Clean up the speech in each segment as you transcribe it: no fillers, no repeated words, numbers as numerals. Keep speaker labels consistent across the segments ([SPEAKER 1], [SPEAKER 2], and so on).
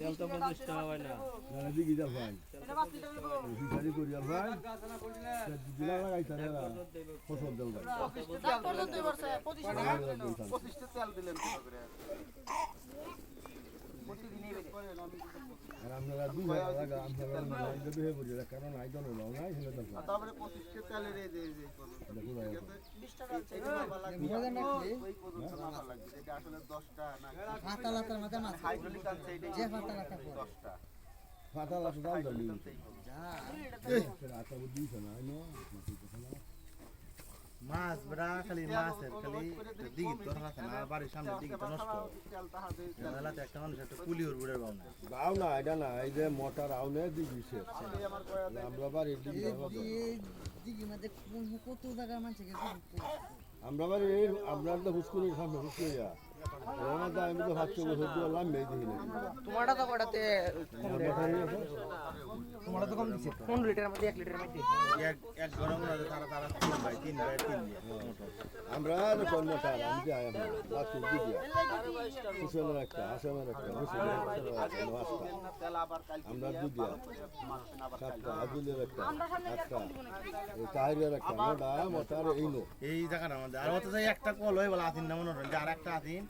[SPEAKER 1] তেল তো 25 টাকা হয় না
[SPEAKER 2] না দিকে যা ভাই ভিখারি করিয়া ভাই দিলা লাগাইতা রে ফসল দেল ভাই
[SPEAKER 3] ডাক্তার তো দুই বছর 25 টা তেল দিলেন করে প্রতিদিনই
[SPEAKER 2] আর আমরা দুই হাজার টাকা আমরা নাই দেবে হে বুঝে কারণ আই দন নাও নাই হেলে দাও
[SPEAKER 3] তারপরে 25 টা তেলের এই যে
[SPEAKER 2] দেখো ভাই
[SPEAKER 3] 20 টাকা এই বাবা লাগবে ওই পর্যন্ত মাথা লাগবে এটা আসলে 10 টা না
[SPEAKER 4] ফাটা লাতার মধ্যে মাছ
[SPEAKER 3] হাইড্রোলিক আছে এটা
[SPEAKER 4] যে ফাটা লাতা
[SPEAKER 3] 10 টা
[SPEAKER 2] ফাটা লাগা দাও দলি
[SPEAKER 4] যা
[SPEAKER 2] আটা বুদ্ধি শোনা আইনো
[SPEAKER 5] মাছ বড়া খালি মাছের খালি দিগি তো রাখা না বাড়ির সামনে দিগি তো নষ্ট মেলাতে একটা মানুষ একটা কুলি ওর বুড়ের বাউ না
[SPEAKER 2] গাও না এটা না এই যে মোটর আউনে দিছে আমরা বাড়ি দিকে
[SPEAKER 4] দিঘির মধ্যে কত জায়গার মানুষকে
[SPEAKER 2] আমরা বাড়ি আমরা তো হুসকুলির সামনে হুসকুলিয়া ওনা তো আমি তো হাতে বসে দিলাম মেয়ে দেখি না
[SPEAKER 6] তোমারটা তো কটাতে তোমারটা তো কম দিছে 15 লিটারের মধ্যে 1 লিটারের মধ্যে
[SPEAKER 5] এক গরম না তারা তারা তিন ভাই
[SPEAKER 2] আমরা কোন মোটর আমি যাই আমরা লাস্ট দিকে হুসেনের একটা হাসানের একটা হুসেনের একটা
[SPEAKER 3] তেল আবার কাল
[SPEAKER 2] আমরা দুইটা সাতটা আজুলের একটা একটা এই টাইরের একটা মোটর এইনো
[SPEAKER 5] এই জায়গাটার মধ্যে আর অত যাই একটা কল হয় বলে আদিন না মনে হয় আর একটা আদিন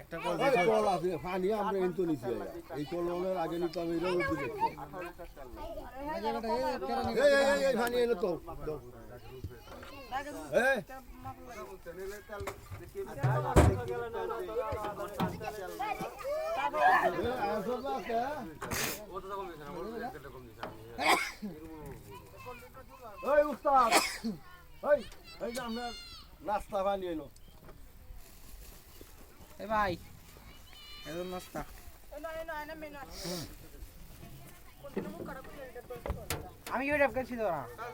[SPEAKER 5] একটা কল
[SPEAKER 2] এই কল আছে পানি আমরা এনতো নিছি এই কলের আগে নিতে আমি রোদ দিতে এই পানি এনে তো এই ওই উস্তাদ ওই এই যে আমরা নাস্তা পানি এলো
[SPEAKER 6] এ ভাই এর নাস্তা আমি কি ওটা করছি তোরা